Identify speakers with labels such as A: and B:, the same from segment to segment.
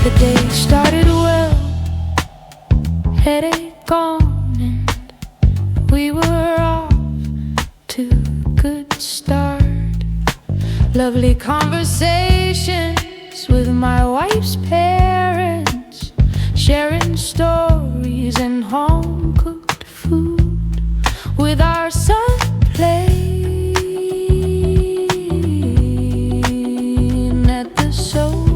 A: The day started well, headache gone, and we were off to a good start. Lovely conversations with my wife's parents, sharing stories and home-cooked food with our son playing at the sofa.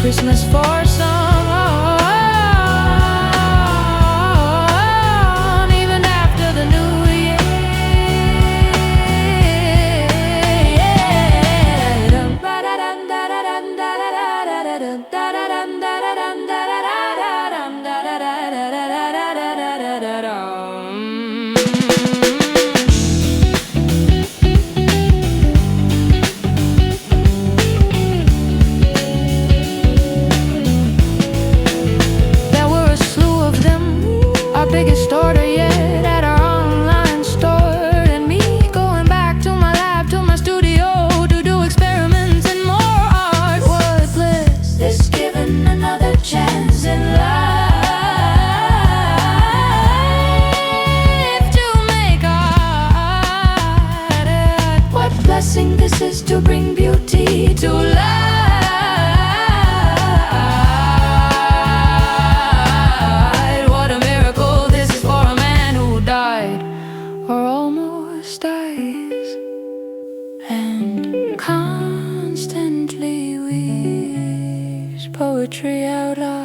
A: Christmas for some, even after the New Year. Biggest order yet at our online store, and me going back to my lab, to my studio to do experiments and more art. What bliss is given another chance in life to make art. What blessing this is to bring beauty to life. And constantly weaves poetry out loud.